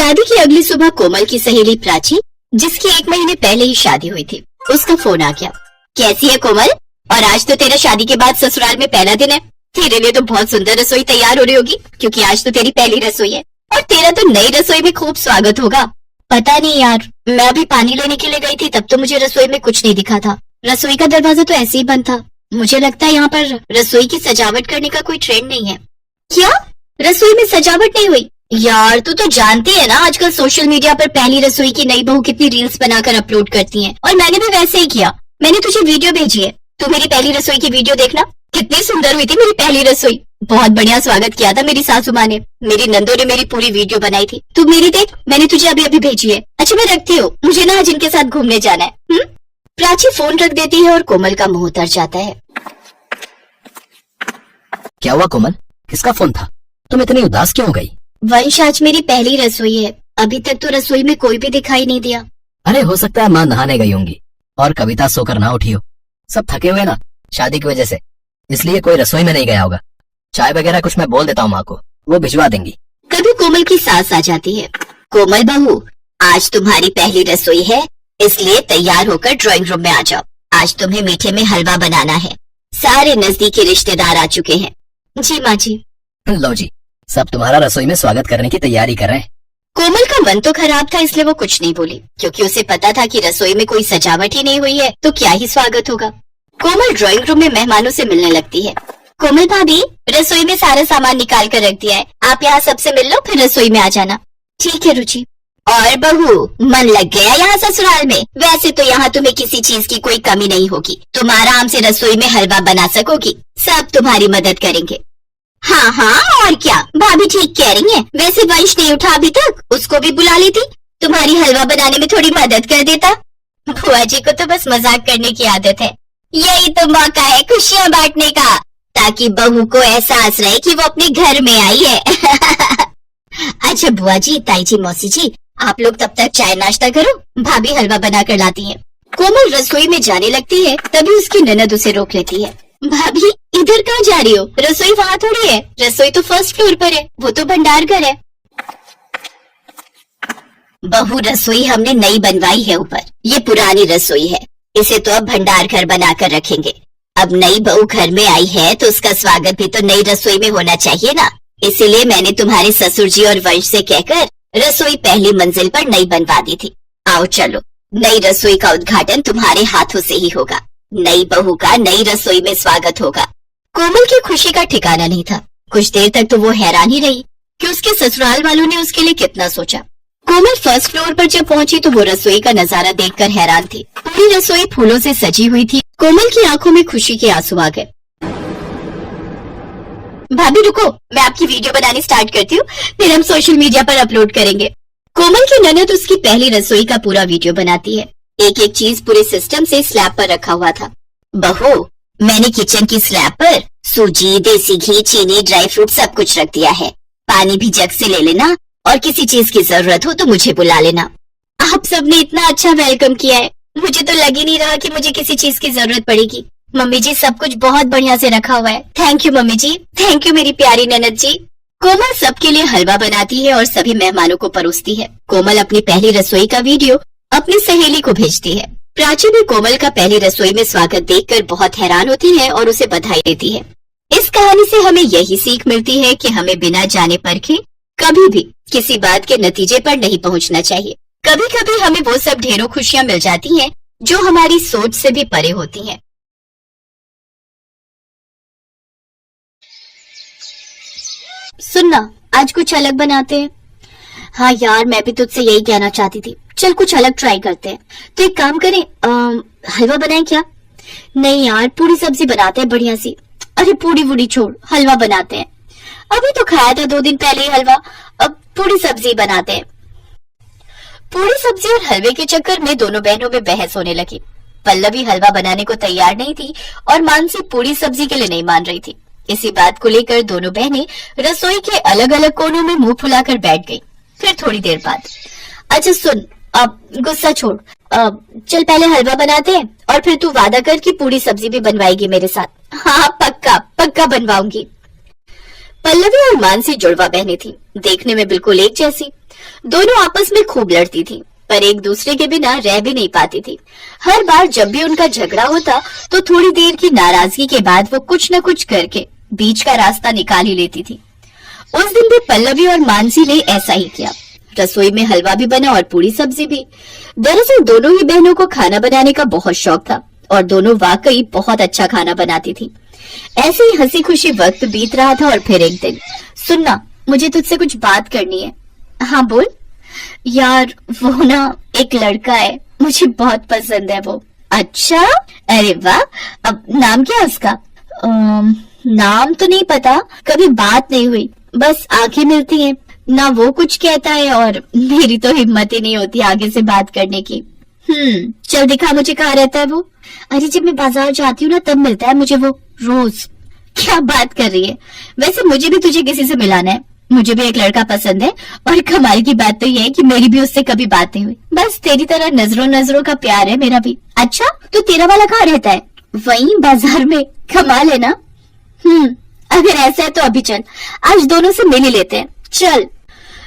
शादी की अगली सुबह कोमल की सहेली प्राची, जिसकी 1 महीने पहले ही शादी हुई थी, उसका फोन आ गया। कैसी है कोमल? और आज तो तेरा शादी के बाद ससुराल में पहला दिन है। तेरे लिए तो बहुत सुंदर रसोई तैयार हो रही होगी, क्योंकि आज तो तेरी पहली रसोई है और तेरा तो नई रसोई में खूब स्वागत होगा। पता नहीं यार, मैं अभी पानी लेने के लिए गई थी, तब तो मुझे रसोई में कुछ नहीं दिखा था। रसोई का दरवाजा तो ऐसे ही बंद था। मुझे लगता है यहाँ पर रसोई की सजावट करने का कोई ट्रेंड नहीं है। क्या रसोई में सजावट नहीं हुई? यार तू तो जानती है ना, आजकल सोशल मीडिया पर पहली रसोई की नई बहू कितनी रील्स बनाकर अपलोड करती हैं, और मैंने भी वैसे ही किया। मैंने तुझे वीडियो भेजी है, तू मेरी पहली रसोई की वीडियो देखना। कितनी सुंदर हुई थी मेरी पहली रसोई। बहुत बढ़िया स्वागत किया था मेरी सासू माँ ने। मेरी नंदों ने मेरी पूरी वीडियो बनाई थी। तू मेरी देख, मैंने तुझे अभी अभी भेजी है। अच्छा मैं रखती हूँ, मुझे ना आज इनके साथ घूमने जाना है। प्राची फोन रख देती है और कोमल का मुंह उतर जाता है। क्या हुआ कोमल, किसका फोन था? तुम इतनी उदास क्यों हो गई? वंश, आज मेरी पहली रसोई है। अभी तक तो रसोई में कोई भी दिखाई नहीं दिया। अरे हो सकता है माँ नहाने गई होंगी और कविता सोकर ना उठी हो। सब थके हुए ना शादी की वजह से, इसलिए कोई रसोई में नहीं गया होगा। चाय वगैरह कुछ मैं बोल देता हूँ माँ को, वो भिजवा देंगी। तभी कोमल की सास आ जाती है। कोमल बहू, आज तुम्हारी पहली रसोई है, इसलिए तैयार होकर ड्राइंग रूम में आ जाओ। आज तुम्हें मीठे में हलवा बनाना है। सारे नजदीकी रिश्तेदार आ चुके हैं। जी माँ जी। लो जी, सब तुम्हारा रसोई में स्वागत करने की तैयारी कर रहे हैं। कोमल का मन तो खराब था, इसलिए वो कुछ नहीं बोली, क्योंकि उसे पता था कि रसोई में कोई सजावट ही नहीं हुई है तो क्या ही स्वागत होगा। कोमल ड्राइंग रूम में मेहमानों से मिलने लगती है। कोमल भाभी, रसोई में सारा सामान निकाल कर रख दिया है, आप यहाँ सबसे मिल लो, फिर रसोई में आ जाना। ठीक है रुचि। और बहू, मन लग गया यहाँ ससुराल में? वैसे तो यहाँ तुम्हें किसी चीज की कोई कमी नहीं होगी, तुम आराम से रसोई में हलवा बना सकोगी, सब तुम्हारी मदद करेंगे। हाँ हाँ, और क्या, भाभी ठीक कह रही है। वैसे वंश नहीं उठा अभी तक, उसको भी बुला लेती, तुम्हारी हलवा बनाने में थोड़ी मदद कर देता। बुआ जी को तो बस मजाक करने की आदत है। यही तो मौका है खुशियाँ बांटने का, ताकि बहू को एहसास रहे कि वो अपने घर में आई है। अच्छा बुआ जी, ताई जी, मौसी जी, आप लोग तब तक चाय नाश्ता करो, भाभी हलवा बना कर लाती है। कोमल रसोई में जाने लगती है, तभी उसकी ननद उसे रोक लेती है। भाभी, इधर कहाँ जा रही हो? रसोई वहाँ थोड़ी है, रसोई तो फर्स्ट फ्लोर पर है, वो तो भंडार घर है। बहू, रसोई हमने नई बनवाई है ऊपर, ये पुरानी रसोई है, इसे तो अब भंडार घर बनाकर रखेंगे। अब नई बहू घर में आई है तो उसका स्वागत भी तो नई रसोई में होना चाहिए ना, इसीलिए मैंने तुम्हारे ससुर जी और वंश से कहकर रसोई पहली मंजिल पर नई बनवा दी थी। आओ चलो, नई रसोई का उद्घाटन तुम्हारे हाथों से ही होगा। नई बहू का नई रसोई में स्वागत होगा। कोमल की खुशी का ठिकाना नहीं था। कुछ देर तक तो वो हैरान ही रही कि उसके ससुराल वालों ने उसके लिए कितना सोचा। कोमल फर्स्ट फ्लोर पर जब पहुंची तो वो रसोई का नजारा देखकर हैरान थी। पूरी रसोई फूलों से सजी हुई थी। कोमल की आंखों में खुशी के आंसू आ गए। भाभी रुको, मैं आपकी वीडियो बनानी स्टार्ट करती हूँ, फिर हम सोशल मीडिया पर अपलोड करेंगे। कोमल की ननद उसकी पहली रसोई का पूरा वीडियो बनाती है। एक एक चीज पूरे सिस्टम से स्लैब पर रखा हुआ था। बहू, मैंने किचन की स्लैब पर सूजी, देसी घी, चीनी, ड्राई फ्रूट सब कुछ रख दिया है। पानी भी जग से ले लेना, और किसी चीज की जरूरत हो तो मुझे बुला लेना। आप सबने इतना अच्छा वेलकम किया है, मुझे तो लग ही नहीं रहा कि मुझे किसी चीज की जरूरत पड़ेगी। मम्मी जी, सब कुछ बहुत बढ़िया से रखा हुआ है। Thank you mummy ji, thank you मेरी प्यारी ननद जी। कोमल सबके लिए हलवा बनाती है और सभी मेहमानों को परोसती है। कोमल अपनी पहली रसोई का वीडियो अपनी सहेली को भेजती है। प्राची भी कोमल का पहली रसोई में स्वागत देखकर बहुत हैरान होती है और उसे बधाई देती है। इस कहानी से हमें यही सीख मिलती है कि हमें बिना जाने परखे कभी भी किसी बात के नतीजे पर नहीं पहुंचना चाहिए। कभी कभी हमें वो सब ढेरों खुशियां मिल जाती हैं जो हमारी सोच से भी परे होती हैं। सुनना, आज कुछ अलग बनाते हैं। हाँ यार, मैं भी तुझसे यही कहना चाहती थी। चल कुछ अलग ट्राई करते हैं। तो एक काम करें, हलवा बनाएं क्या? नहीं यार, पूरी सब्जी बनाते हैं बढ़िया सी। अरे पूरी वूड़ी छोड़, हलवा बनाते हैं। अभी तो खाया था 2 दिन पहले ही हलवा, अब पूरी सब्जी बनाते हैं। पूरी सब्जी और हलवे के चक्कर में दोनों बहनों में बहस होने लगी। पल्लवी हलवा बनाने को तैयार नहीं थी और मानसी पूरी सब्जी के लिए नहीं मान रही थी। इसी बात को लेकर दोनों बहनें रसोई के अलग अलग कोनों में मुंह फुलाकर बैठ गई। फिर थोड़ी देर बाद, अच्छा सुन, अब गुस्सा छोड़, चल पहले हलवा बनाते हैं और फिर तू वादा कर कि पूरी सब्जी भी बनवाएगी मेरे साथ। हाँ पक्का पक्का बनवाऊंगी। पल्लवी और मानसी जुड़वा बहनें थी, देखने में बिल्कुल एक जैसी, दोनों आपस में खूब लड़ती थी, पर एक दूसरे के बिना रह भी नहीं पाती थी। हर बार जब भी उनका झगड़ा होता तो थोड़ी देर की नाराजगी के बाद वो कुछ न कुछ करके बीच का रास्ता निकाल ही लेती थी। उस दिन भी पल्लवी और मानसी ने ऐसा ही किया। रसोई में हलवा भी बना और पूरी सब्जी भी। दरअसल दोनों ही बहनों को खाना बनाने का बहुत शौक था और दोनों वाकई बहुत अच्छा खाना बनाती थी। ऐसे ही हंसी खुशी वक्त बीत रहा था और फिर एक दिन, सुनना, मुझे तुझसे कुछ बात करनी है। हाँ बोल। यार वो ना एक लड़का है, मुझे बहुत पसंद है वो। अच्छा, अरे वाह, अब नाम क्या है उसका? नाम तो नहीं पता, कभी बात नहीं हुई, बस आंखें मिलती हैं ना, वो कुछ कहता है और मेरी तो हिम्मत ही नहीं होती आगे से बात करने की। चल दिखा मुझे, कहाँ रहता है वो? अरे जब मैं बाजार जाती हूँ ना तब मिलता है मुझे वो, रोज। क्या बात कर रही है? वैसे मुझे भी तुझे किसी से मिलाना है, मुझे भी एक लड़का पसंद है और कमाल की बात तो ये है कि मेरी भी उससे कभी बात नहीं हुई। बस तेरी तरह नजरों नजरों का प्यार है मेरा भी। अच्छा, तो तेरा वाला कहाँ रहता है? वहीं बाजार में। कमाल है ना। अगर ऐसा है तो अभी चल, आज दोनों से मिल ही लेते हैं, चल।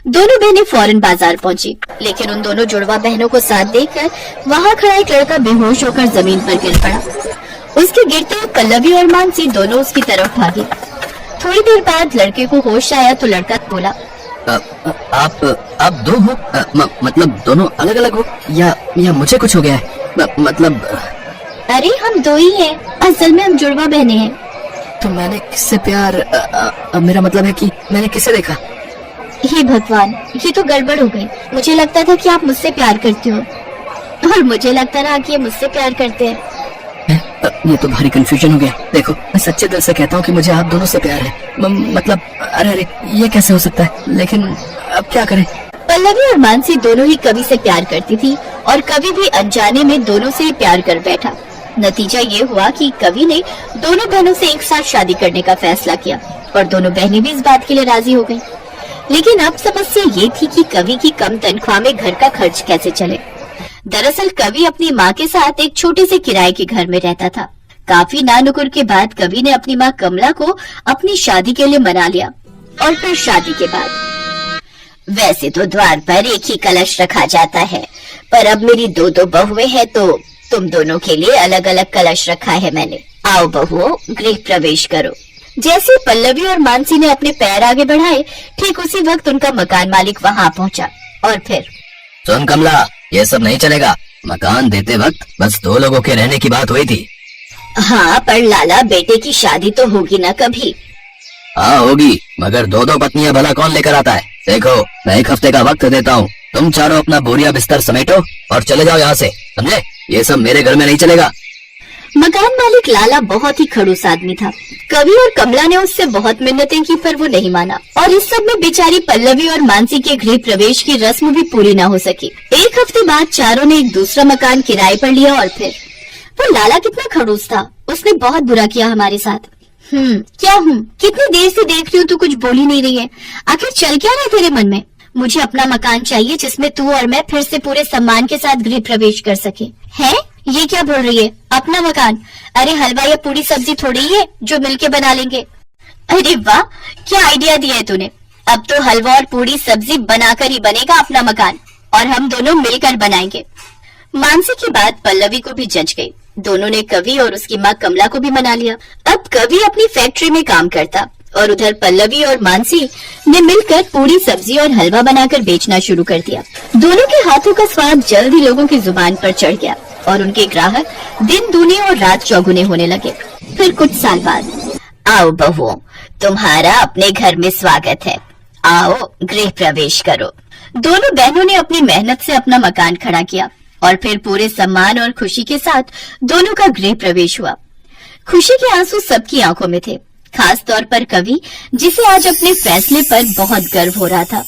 दोनों बहनें फौरन बाजार पहुंची, लेकिन उन दोनों जुड़वा बहनों को साथ देखकर वहां खड़ा एक लड़का बेहोश होकर जमीन पर गिर पड़ा। उसके गिरते हुए पल्लवी और मानसी दोनों उसकी तरफ भागी। थोड़ी देर बाद लड़के को होश आया तो लड़का बोला, आप दो हो? मतलब दोनों अलग अलग हो या मुझे कुछ हो गया है? मतलब अरे हम दो ही हैं, असल में हम जुड़वा बहनें हैं। तो मैंने किससे प्यार, मेरा मतलब है कि मैंने किसे देखा? हे भगवान, ये तो गड़बड़ हो गई। मुझे लगता था कि आप मुझसे प्यार करते हो और मुझे लगता रहा कि ये मुझसे प्यार करते हैं। ये तो भारी कंफ्यूजन हो गया। देखो, मैं सच्चे दिल से कहता हूँ कि मुझे आप दोनों से प्यार है। मतलब अरे ये कैसे हो सकता है? लेकिन अब क्या करें? पल्लवी और मानसी दोनों ही कवि से प्यार करती थी और कवि भी अनजाने में दोनों से ही प्यार कर बैठा। नतीजा ये हुआ कि कवि ने दोनों बहनों से एक साथ शादी करने का फैसला किया और दोनों बहनें भी इस बात के लिए राजी हो गईं। लेकिन अब समस्या ये थी कि कवि की कम तनख्वाह में घर का खर्च कैसे चले। दरअसल कवि अपनी माँ के साथ एक छोटे से किराए के घर में रहता था। काफी नानुकुर के बाद कवि ने अपनी माँ कमला को अपनी शादी के लिए मना लिया और फिर शादी के बाद, वैसे तो द्वार पर एक ही कलश रखा जाता है, पर अब मेरी दो बहुएं हैं तो तुम दोनों के लिए अलग अलग कलश रखा है मैंने। आओ बहुओं, गृह प्रवेश करो। जैसे पल्लवी और मानसी ने अपने पैर आगे बढ़ाए, ठीक उसी वक्त उनका मकान मालिक वहां पहुंचा और फिर, सुन कमला, ये सब नहीं चलेगा। मकान देते वक्त बस दो लोगों के रहने की बात हुई थी। हाँ, पर लाला, बेटे की शादी तो होगी ना कभी। हाँ होगी, मगर दो पत्नियां भला कौन लेकर आता है? देखो, मैं एक हफ्ते का वक्त देता हूँ, तुम चारों अपना बोरिया बिस्तर समेटो और चले जाओ यहाँ से, समझे? ये सब मेरे घर में नहीं चलेगा। मकान मालिक लाला बहुत ही खड़ूस आदमी था। कवि और कमला ने उससे बहुत मिन्नतें की पर वो नहीं माना और इस सब में बेचारी पल्लवी और मानसी के गृह प्रवेश की रस्म भी पूरी न हो सकी। एक हफ्ते बाद चारों ने एक दूसरा मकान किराए पर लिया और फिर, वो लाला कितना खड़ूस था, उसने बहुत बुरा किया हमारे साथ। क्या कितनी देर से देख रही हूँ तू कुछ बोल ही नहीं रही है, आखिर चल क्या रहा है तेरे मन में? मुझे अपना मकान चाहिए जिसमें तू और मैं फिर से पूरे सम्मान के साथ गृह प्रवेश कर सके। हैं? ये क्या बोल रही है? अपना मकान? अरे हलवा या पूरी सब्जी थोड़ी ही है जो मिलके बना लेंगे। अरे वाह, क्या आइडिया दिया है तूने। अब तो हलवा और पूरी सब्जी बनाकर ही बनेगा अपना मकान और हम दोनों मिलकर बनाएंगे। मानसी की बात पल्लवी को भी जच गई। दोनों ने कवि और उसकी माँ कमला को भी मना लिया। अब कवि अपनी फैक्ट्री में काम करता और उधर पल्लवी और मानसी ने मिलकर पूरी सब्जी और हलवा बनाकर बेचना शुरू कर दिया। दोनों के हाथों का स्वाद जल्द ही लोगों की जुबान पर चढ़ गया और उनके ग्राहक दिन दूनी और रात चौगुने होने लगे। फिर कुछ साल बाद, आओ बहुओं, तुम्हारा अपने घर में स्वागत है, आओ गृह प्रवेश करो। दोनों बहनों ने अपनी मेहनत से अपना मकान खड़ा किया और फिर पूरे सम्मान और खुशी के साथ दोनों का गृह प्रवेश हुआ। खुशी के आंसू सबकी आंखों में थे, खास तौर पर कवि, जिसे आज अपने फैसले पर बहुत गर्व हो रहा था।